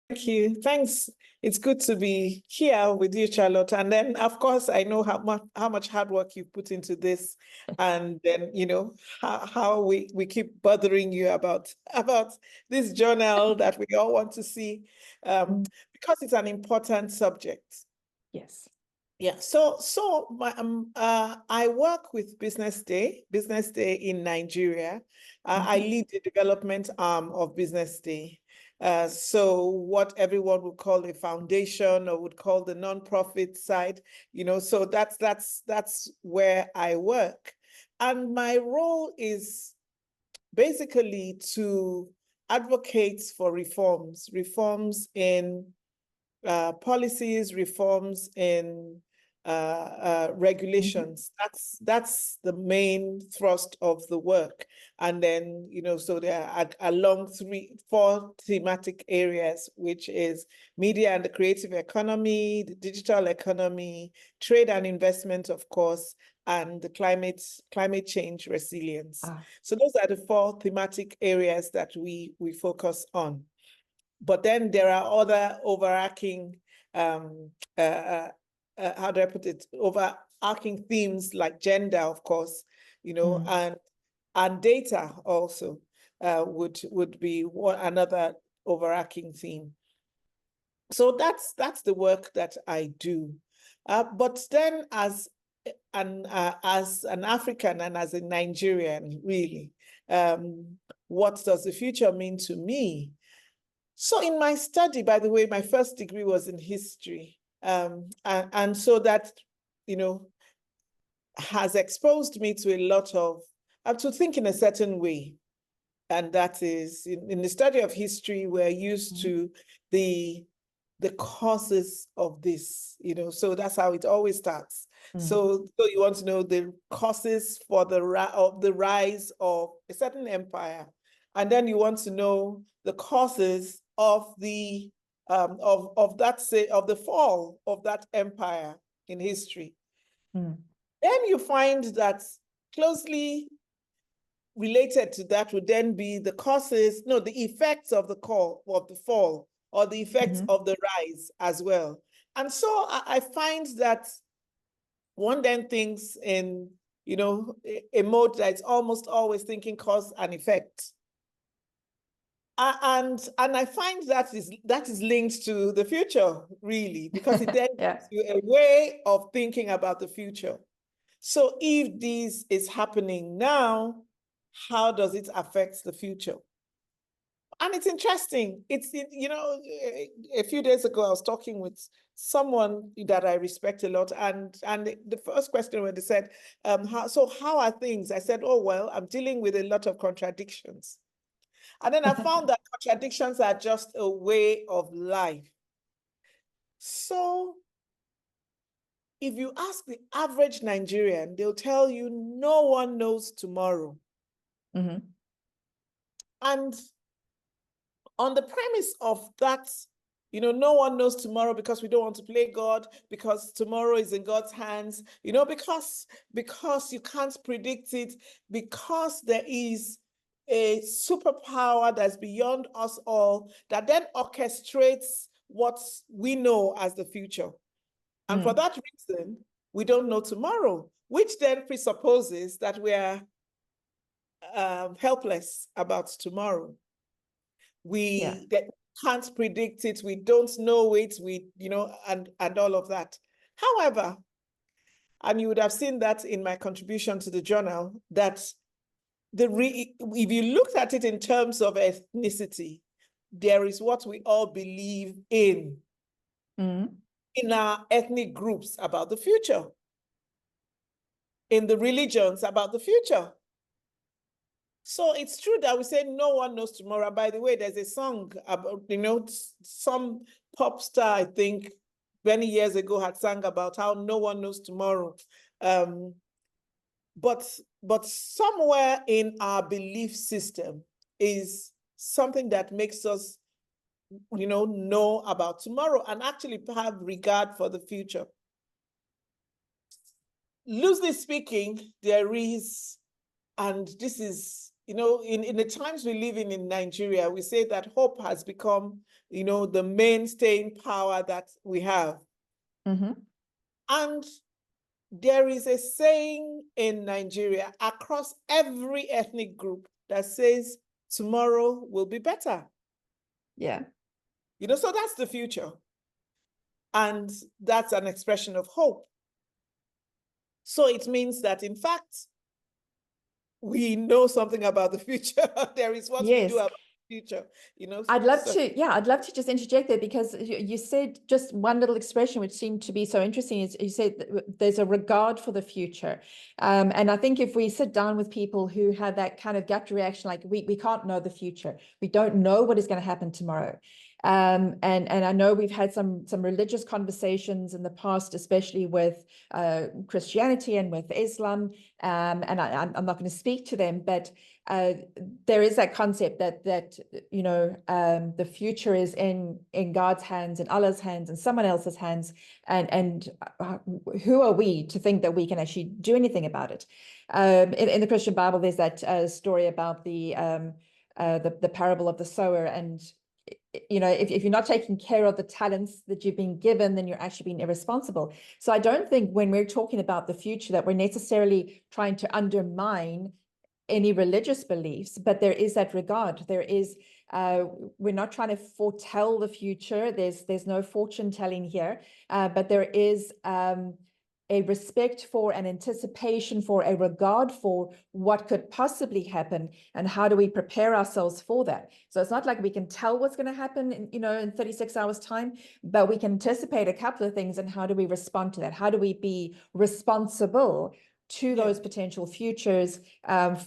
Thank you. Thanks. It's good to be here with you, Charlotte. And then, of course, I know how much hard work you put into this, and then how we keep bothering you about this journal that we all want to see, because it's an important subject. Yes. Yeah. So I work with Business Day in Nigeria. I lead the development arm of Business Day. So what everyone would call a foundation or would call the nonprofit side, so that's where I work. And my role is basically to advocate for reforms in policies, reforms in regulations. That's the main thrust of the work. And then, so there are along four thematic areas, which is media and the creative economy, the digital economy, trade and investment, of course, and the climate change resilience. So those are the four thematic areas that we focus on. But then there are other overarching, how do I put it, overarching themes like gender, of course, and data also would be another overarching theme. So that's the work that I do. But then as an African and as a Nigerian, really, what does the future mean to me? So in my study, by the way, my first degree was in history. And so that, has exposed me to a lot of, to think in a certain way. And that is, in the study of history, we're used to the causes of this, so that's how it always starts. So you want to know the causes for the rise of a certain empire. And then you want to know the causes of the of the fall of that empire in history. Then you find that closely related to that would then be the effects of the fall or the effects of the rise as well. And so I find that one then thinks in a mode that's almost always thinking cause and effect. And I find that is linked to the future, really, because it then gives you a way of thinking about the future. So if this is happening now, how does it affect the future? And it's interesting. A few days ago, I was talking with someone that I respect a lot, and the first question when they said, how are things? I said, oh, well, I'm dealing with a lot of contradictions. And then I found that contradictions are just a way of life. So if you ask the average Nigerian, they'll tell you no one knows tomorrow. And on the premise of that, no one knows tomorrow because we don't want to play God, because tomorrow is in God's hands, because you can't predict it, because there is a superpower that's beyond us all that then orchestrates what we know as the future. And for that reason, we don't know tomorrow, which then presupposes that we are helpless about tomorrow. We can't predict it, we don't know it, and all of that. However, and you would have seen that in my contribution to the journal, that if you looked at it in terms of ethnicity, there is what we all believe in our ethnic groups about the future, in the religions about the future. So it's true that we say no one knows tomorrow. By the way, there's a song about, some pop star, I think, many years ago had sang about how no one knows tomorrow. But somewhere in our belief system is something that makes us, know about tomorrow and actually have regard for the future. Loosely speaking, there is, and this is in the times we live in Nigeria, we say that hope has become, the main staying power that we have. And there is a saying in Nigeria across every ethnic group that says tomorrow will be better. Yeah. So that's the future. And that's an expression of hope. So it means that, in fact, we know something about the future. There is what we do about the future, I'd love to just interject there, because you said just one little expression which seemed to be so interesting. Is you said there's a regard for the future. And I think if we sit down with people who have that kind of gut reaction, like we can't know the future, we don't know what is going to happen tomorrow. And I know we've had some religious conversations in the past, especially with Christianity and with Islam. And I'm not going to speak to them, but there is that concept that the future is in God's hands, in Allah's hands, and someone else's hands, and who are we to think that we can actually do anything about it? In the Christian Bible, there's that story about the parable of the sower, and if you're not taking care of the talents that you've been given, then you're actually being irresponsible. So I don't think when we're talking about the future that we're necessarily trying to undermine any religious beliefs, but there is that regard. There is, we're not trying to foretell the future. There's no fortune telling here, but there is a respect for, an anticipation for, a regard for what could possibly happen, and how do we prepare ourselves for that. So it's not like we can tell what's going to happen in 36 hours time, but we can anticipate a couple of things, and how do we respond to that? How do we be responsible to those potential futures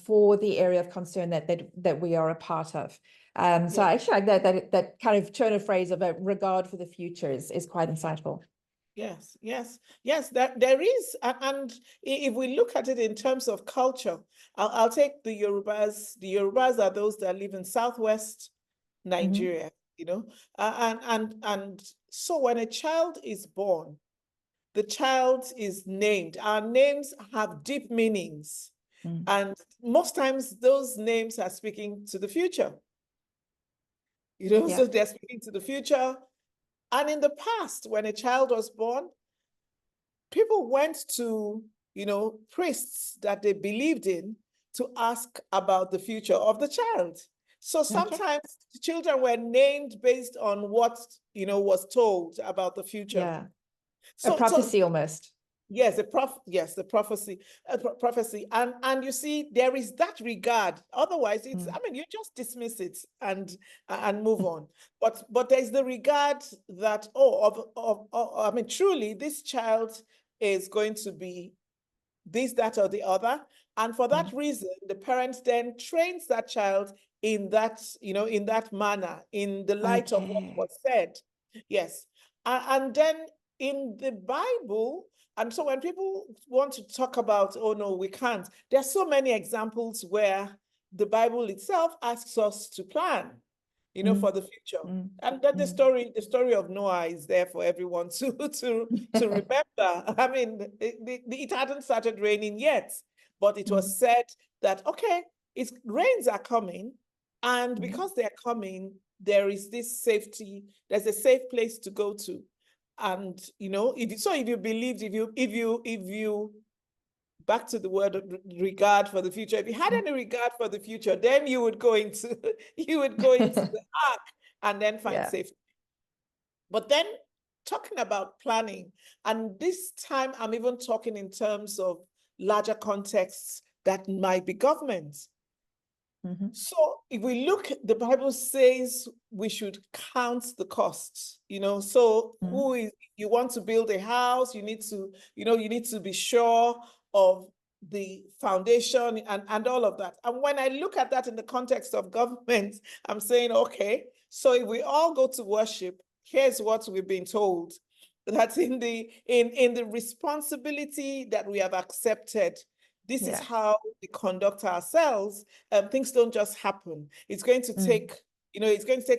for the area of concern that we are a part of? So I actually like that kind of turn of phrase of a regard for the future is quite insightful. Yes, that there is. And if we look at it in terms of culture, I'll take the Yorubas. The Yorubas are those that live in Southwest Nigeria, and so when a child is born, the child is named. Our names have deep meanings. And most times those names are speaking to the future. So they're speaking to the future. And in the past, when a child was born, people went to, priests that they believed in to ask about the future of the child. So sometimes the children were named based on what, was told about the future. Yeah. So, a prophecy almost. Yes, the prophecy, and you see, there is that regard. Otherwise, it's you just dismiss it and move on. But there's the regard that truly this child is going to be this, that, or the other, and for that reason, the parent then trains that child in that in that manner, in the light of what was said. Yes, and then in the Bible. And so when people want to talk about, oh, no, we can't, there are so many examples where the Bible itself asks us to plan, for the future. And then the story of Noah is there for everyone to remember. I mean, it hadn't started raining yet, but it was said that, okay, rains are coming. And because they're coming, there is this safety, there's a safe place to go to. And if you believed, if you back to the word regard for the future, if you had any regard for the future, then you would go into the ark and then find safety. But then talking about planning, and this time I'm even talking in terms of larger contexts that might be governments. So if we look, the Bible says we should count the costs, so you want to build a house, you need to be sure of the foundation and all of that. And when I look at that in the context of government, I'm saying, okay, so if we all go to worship, here's what we've been told, that in the responsibility that we have accepted, this is how we conduct ourselves. Things don't just happen. It's going to take,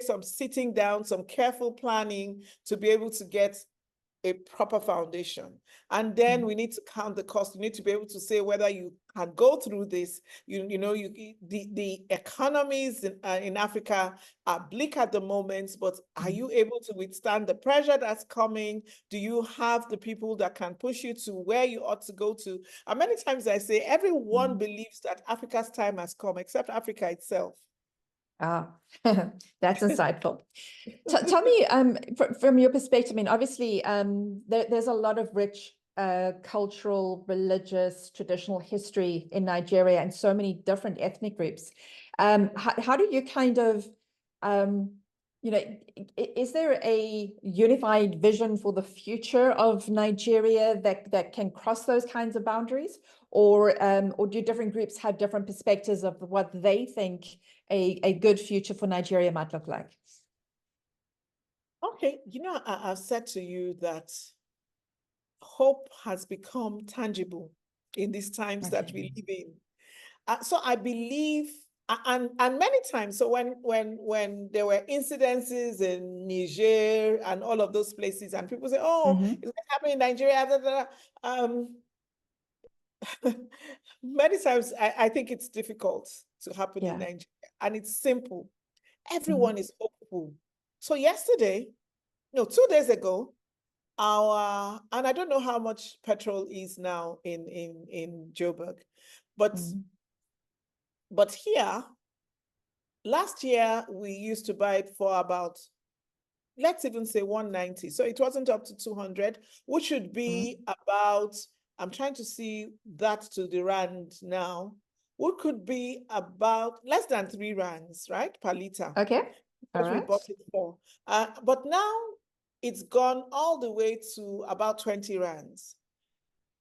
some sitting down, some careful planning to be able to get a proper foundation. And then we need to count the cost. You need to be able to say whether you can go through this. The economies in Africa are bleak at the moment, but are you able to withstand the pressure that's coming? Do you have the people that can push you to where you ought to go to? And many times I say, everyone believes that Africa's time has come, except Africa itself. Ah, that's insightful. Tell me, from your perspective, I mean, obviously, there's a lot of rich cultural, religious, traditional history in Nigeria and so many different ethnic groups. How do you kind of, is there a unified vision for the future of Nigeria that can cross those kinds of boundaries? Or do different groups have different perspectives of what they think a good future for Nigeria might look like? Okay, I've said to you that hope has become tangible in these times that we live in. So I believe, and many times, so when there were incidences in Niger and all of those places, and people say, oh, it's happening in Nigeria, blah, blah, blah. Many times I think it's difficult to happen in Nigeria, and it's simple. Everyone is hopeful. So 2 days ago, and I don't know how much petrol is now in Joburg, but here, last year we used to buy it for about, let's even say 190. So it wasn't up to 200, which should be about, I'm trying to see that to the rand now, what could be about less than 3 rands, right, per liter. Okay. What we bought it for. But now it's gone all the way to about 20 rands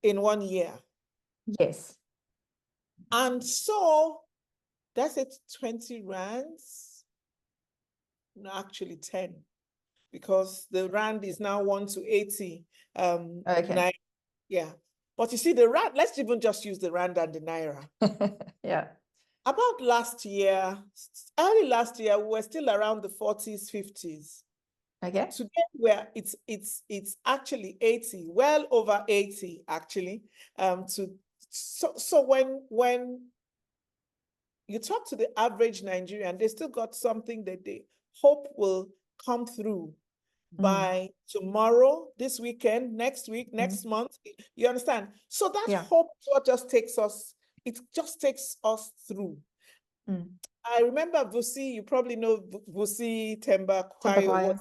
in 1 year. Yes. And so that's it, 20 rands. No, actually 10, because the rand is now 1 to 80. Okay. Yeah. But you see, the rand, let's even just use the rand and the naira. Yeah. About last year, early last year, we were still around the 40s, 50s. Okay. Today, where it's actually 80, well over 80 actually. So when you talk to the average Nigerian, they still got something that they hope will come through by tomorrow, this weekend, next week, next month. You understand? So that hope what just takes us, it just takes us through. I remember Vusi, you probably know Vusi Temba Kwayo,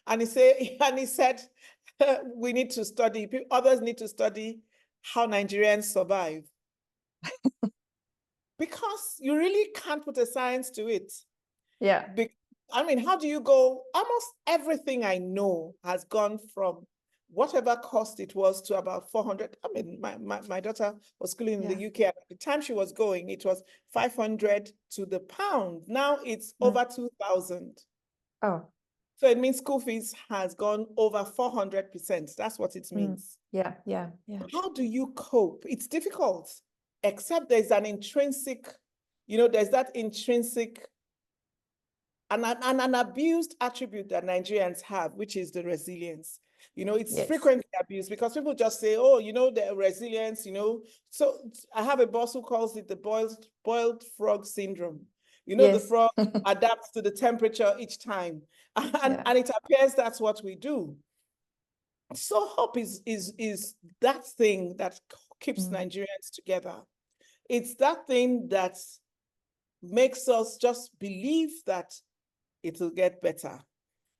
and he said, we need to study, others need to study how Nigerians survive. Because you really can't put a science to it. Yeah. I mean, how do you go? Almost everything I know has gone from whatever cost it was to about 400. I mean, my daughter was schooling in the UK. At the time she was going, it was 500 to the pound. Now it's over 2,000. Oh. So it means school fees has gone over 400%. That's what it means. Yeah. How do you cope? It's difficult, except there's an intrinsic, there's that intrinsic an abused attribute that Nigerians have, which is the resilience. It's frequently abused because people just say, oh, the resilience, So I have a boss who calls it the boiled frog syndrome. The frog adapts to the temperature each time. And it appears that's what we do. So hope is that thing that keeps Nigerians together. It's that thing that makes us just believe that it will get better.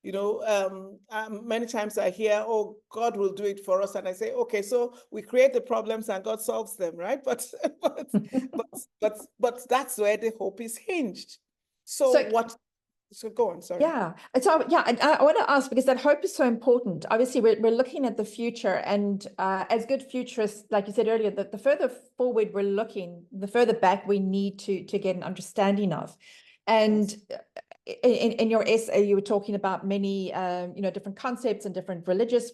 Many times I hear, oh, God will do it for us. And I say, okay, so we create the problems and God solves them, right? But that's where the hope is hinged. So go on, sorry. Yeah. So I want to ask, because that hope is so important. Obviously, we're looking at the future, and as good futurists, like you said earlier, the further forward we're looking, the further back we need to get an understanding of. And in your essay, you were talking about many, different concepts and different religious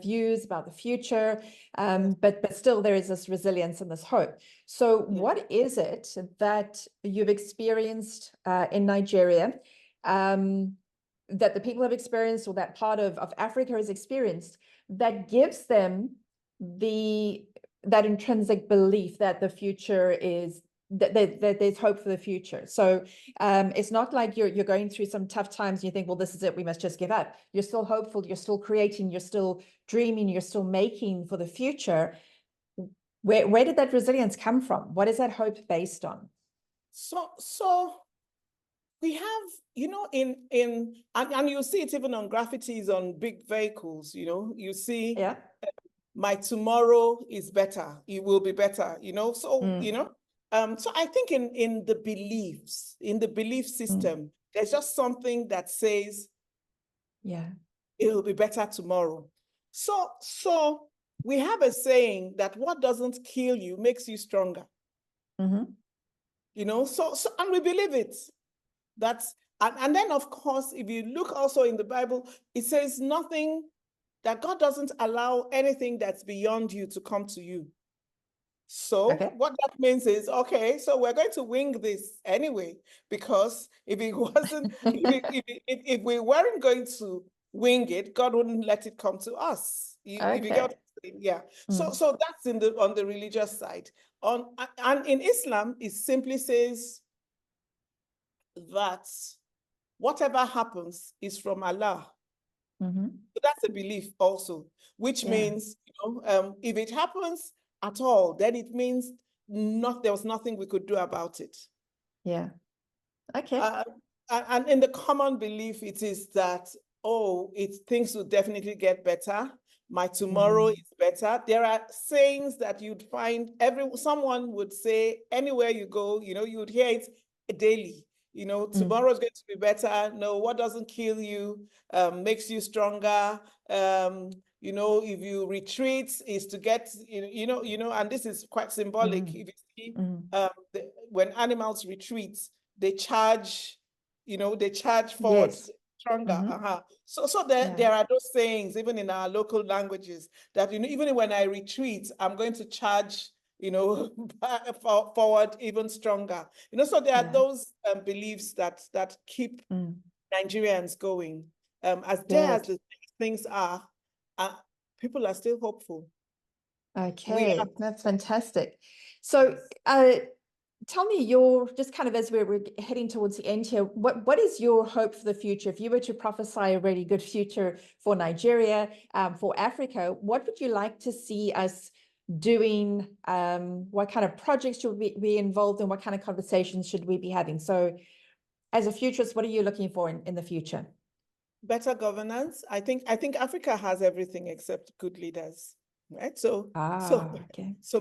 views about the future, but still there is this resilience and this hope. So what is it that you've experienced in Nigeria that the people have experienced, or that part of Africa has experienced, that gives them that intrinsic belief that the future is that there's hope for the future. So it's not like you're going through some tough times and you think, well, this is it, we must just give up. You're still hopeful, you're still creating, you're still dreaming, you're still making for the future. Where did that resilience come from? What is that hope based on? So we have, you know, and you see it even on graffitis on big vehicles, you know, you see, yeah, my tomorrow is better, it will be better, you know, so, you know, so I think in the beliefs, in the belief system, there's just something that says, yeah, it will be better tomorrow. So we have a saying that what doesn't kill you makes you stronger. You know, so and we believe it. That's and then of course, if you look also in the Bible, it says nothing, that God doesn't allow anything that's beyond you to come to you. So what that means is, okay, so we're going to wing this anyway, because if it wasn't, if we weren't going to wing it, God wouldn't let it come to us. If you get what I'm saying? Yeah. So that's on the religious side. And in Islam, it simply says that whatever happens is from Allah. So that's a belief also, which means, you know, if it happens at all, then it means there was nothing we could do about it. Yeah. Okay. And in the common belief, it is that, oh, things will definitely get better. My tomorrow is better. There are sayings that you'd find someone would say anywhere you go, you know, you would hear it daily. You know, tomorrow is going to be better. No, what doesn't kill you makes you stronger. You know, if you retreat, is to get, you know, and this is quite symbolic. If you see, when animals retreat, they charge, you know, they charge forward stronger. So there are those sayings, even in our local languages, that, you know, even when I retreat, I'm going to charge, you know, forward even stronger. You know, so there are those beliefs that keep Nigerians going. As dear as the things are, people are still hopeful. Okay, that's fantastic. So tell me just kind of as we're heading towards the end here, what is your hope for the future? If you were to prophesy a really good future for Nigeria, for Africa, what would you like to see us doing? What kind of projects should we be involved in? What kind of conversations should we be having? So as a futurist, what are you looking for in the future? Better governance. I think Africa has everything except good leaders, right? So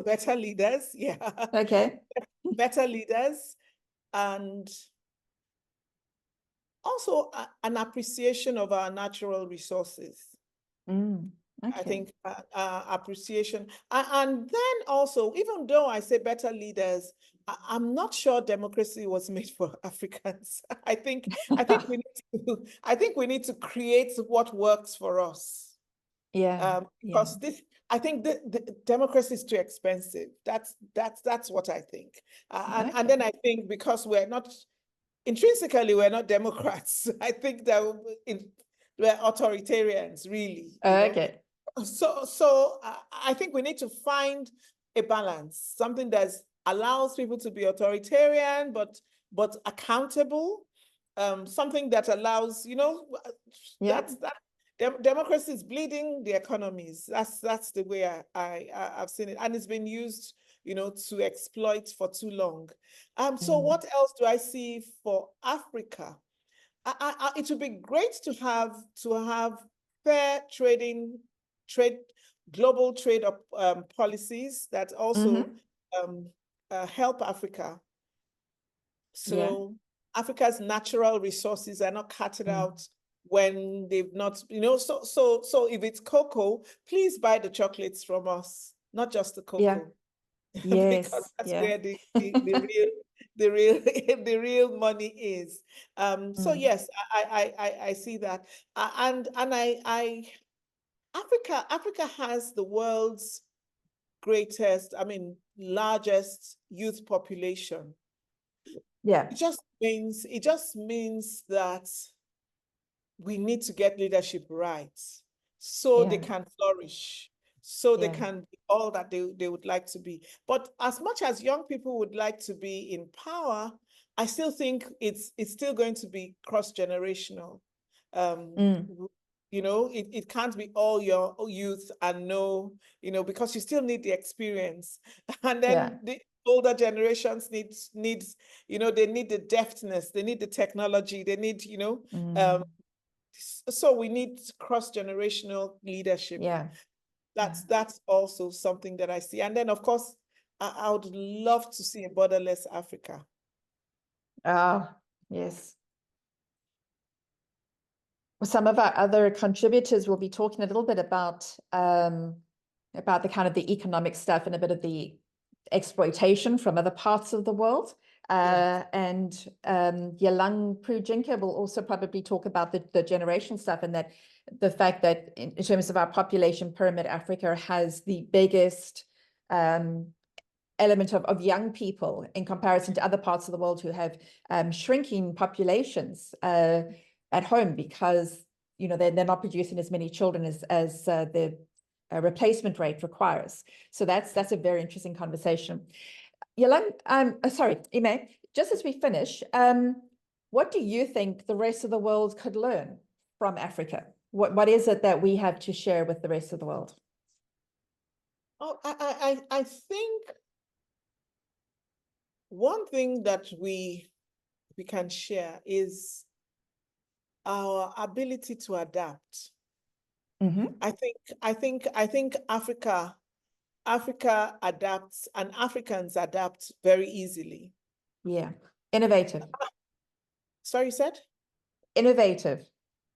better leaders, yeah. Okay. Better leaders, and also an appreciation of our natural resources. I think appreciation. And then also, even though I say better leaders, I'm not sure democracy was made for Africans. I think we need to create what works for us. Because I think the democracy is too expensive. That's what I think. And then I think because intrinsically we're not Democrats. I think that we're authoritarians, really. Okay. So I think we need to find a balance, something that allows people to be authoritarian but accountable, something that allows, you know, democracy is bleeding the economies. That's the way I've seen it, and it's been used, you know, to exploit for too long. So what else do I see for Africa? It would be great to have fair global trade policies that also help Africa. So Africa's natural resources are not carted out when they've not, you know, so if it's cocoa, please buy the chocolates from us, not just the cocoa. Because that's where the real money is. So yes, I see that. And Africa has the world's largest youth population. It just means that we need to get leadership right. so they Yeah. can flourish, so they Yeah. can be all that they would like to be. But as much as young people would like to be in power, I still think it's still going to be cross-generational. You know, it can't be all your youth and no, you know, because you still need the experience. And then Yeah. the older generations needs, you know, they need the deftness, they need the technology, they need, you know, so we need cross-generational leadership. Yeah. That's also something that I see. And then, of course, I would love to see a borderless Africa. Ah, yes. Some of our other contributors will be talking a little bit about the kind of the economic stuff and a bit of the exploitation from other parts of the world. And Yalang Prujinka will also probably talk about the generation stuff, and that the fact that in terms of our population pyramid, Africa has the biggest element of young people in comparison to other parts of the world who have shrinking populations at home, because you know they're not producing as many children as the replacement rate requires. So that's a very interesting conversation. Yalang, sorry, Ime, just as we finish, what do you think the rest of the world could learn from Africa? What is it that we have to share with the rest of the world? Oh, I think one thing that we can share is our ability to adapt. I think Africa adapts, and Africans adapt very easily. Yeah. Innovative. Sorry, you said? Innovative.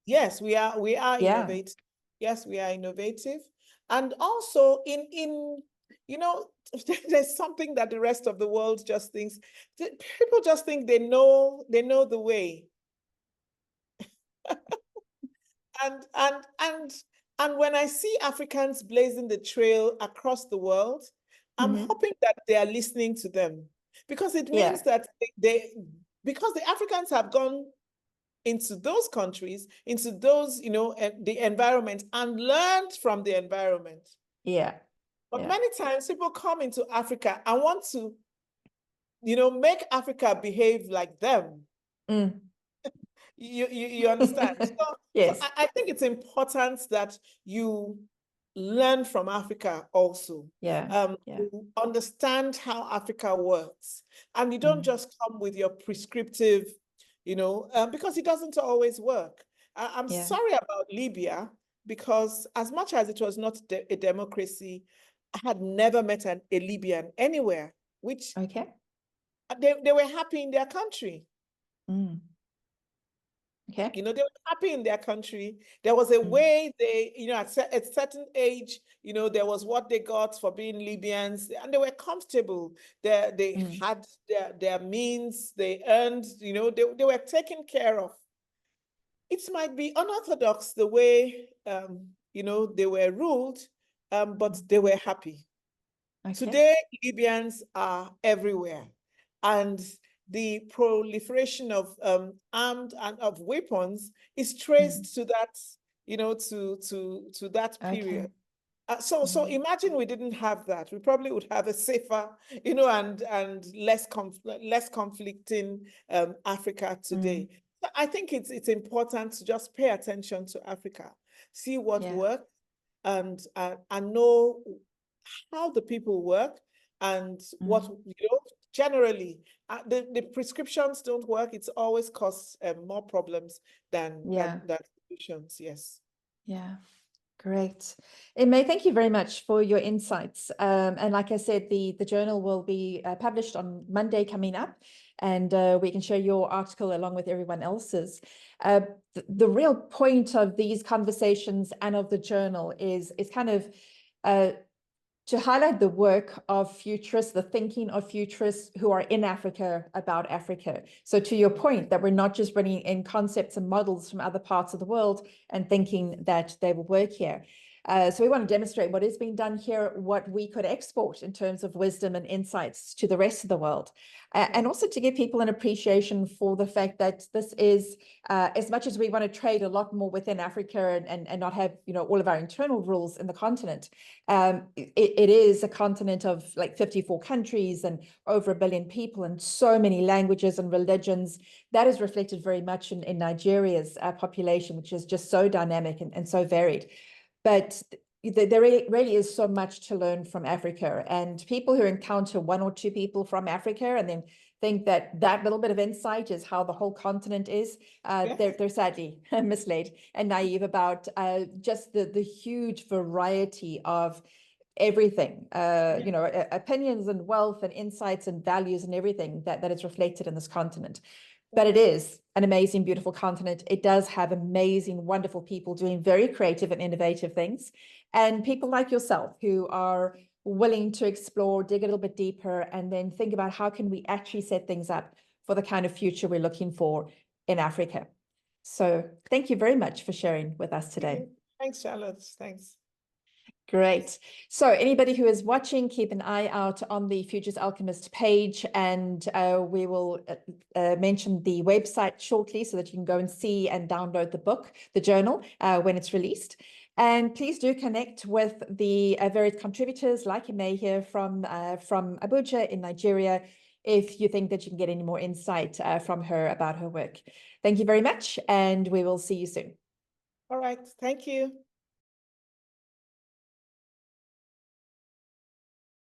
Yes, we are Yeah. innovative. Yes, we are innovative. And also in you know, there's something that the rest of the world just thinks. People just think they know the way. And when I see Africans blazing the trail across the world, I'm hoping that they are listening to them, because it means that because the Africans have gone into those countries, into those, you know, the environment, and learned from the environment. Yeah. But many times people come into Africa and want to, you know, make Africa behave like them. You understand? Yes. So I think it's important that you learn from Africa also. You understand how Africa works. And you don't just come with your prescriptive, you know, because it doesn't always work. I'm sorry about Libya, because as much as it was not a democracy, I had never met a Libyan anywhere, which they were happy in their country. You know, they were happy in their country. There was a way they, you know, at a certain age, you know, there was what they got for being Libyans, and they were comfortable. They had their means, they earned, you know, they were taken care of. It might be unorthodox the way, you know, they were ruled, but they were happy. Today, Libyans are everywhere. And the proliferation of armed and of weapons is traced to that, you know, to that period. So imagine we didn't have that. We probably would have a safer, you know, and less conflicting Africa today. So I think it's important to just pay attention to Africa, see what works, and know how the people work, and what, you know, generally the prescriptions don't work. It's always causes more problems than solutions. Yes. Yeah. Great. Ime, thank you very much for your insights. And like I said, the journal will be published on Monday coming up, and we can share your article along with everyone else's. The real point of these conversations and of the journal is kind of to highlight the work of futurists, the thinking of futurists who are in Africa about Africa. So to your point, that we're not just bringing in concepts and models from other parts of the world and thinking that they will work here. So we want to demonstrate what is being done here, what we could export in terms of wisdom and insights to the rest of the world. And also to give people an appreciation for the fact that this is, as much as we want to trade a lot more within Africa and not have, you know, all of our internal rules in the continent, it is a continent of like 54 countries and over 1 billion people and so many languages and religions. That is reflected very much in Nigeria's population, which is just so dynamic and so varied. But there really is so much to learn from Africa, and people who encounter 1 or 2 people from Africa and then think that that little bit of insight is how the whole continent is, they're sadly misled and naive about just the huge variety of everything, you know, opinions and wealth and insights and values and everything that is reflected in this continent. But it is an amazing, beautiful continent. It does have amazing, wonderful people doing very creative and innovative things. And people like yourself who are willing to explore, dig a little bit deeper, and then think about how can we actually set things up for the kind of future we're looking for in Africa. So thank you very much for sharing with us today. Thanks, Charlotte. Thanks. Great. So anybody who is watching, keep an eye out on the Futures Alchemist page, and we will mention the website shortly so that you can go and see and download the book, the journal, when it's released. And please do connect with the various contributors like Ime here from Abuja in Nigeria, if you think that you can get any more insight from her about her work. Thank you very much, and we will see you soon. All right. Thank you.